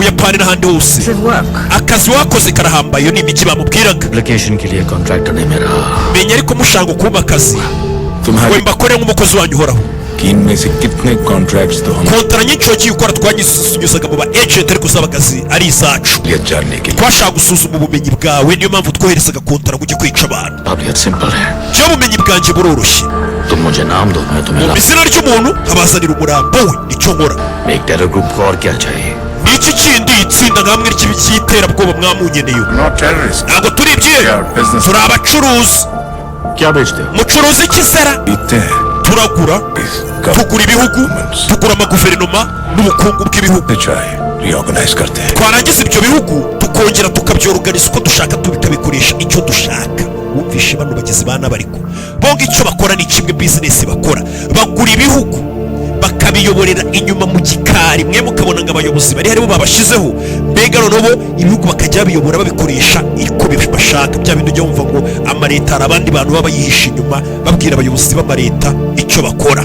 Buyapani n'ahandi hose akazi wakoze karahambaye. Iyo ni imijyi bamubwiraga. Menya ariko mushaka kuba akazi we mbakore nk'umukozi wanyu uhoraho. Kontara nyinshi wagiye ukora twanyuzaga mu ba agent ariko usaba akazi ari izacu. Twashaka gusuzuma ubumenyi bwawe, niyo mpamvu twoherezaga kontara kujya kwica abantu. Byo bumenyi bwanjye buroroshye. Mu izina ry'umuntu abazanira umurambo we nicyo nkora. Niki kindi itsinda nkamwe ry'iterabwoba mwamunyeneye? Ntabwo turi ibyiyo, turi abacuruzi. Mucuruzi iki sera? Turagura, tugura ibihugu, tugura amaguverinoma n'ubukungu bw'ibihugu. Twarangiza ibyo bihugu tukongera tukabyorganiza uko dushaka, tukabikoresha icyo dushaka. Wumvishe bano bagizi ba nabariko bonga icyo bakora ni kimwe, business bakora bagura ibihugu bakabiyoborera inyuma mu gikari. Mwe mukabona ngo abayobozi bari haribo babashizeho, mbega noneho ibihugu bakajya babiyobora babikoresha iko bashaka. Bya bintu ujya wumva ngo amaleta hari abandi bantu baba yihisha inyuma babwira abayobozi b'amaleta icyo bakora.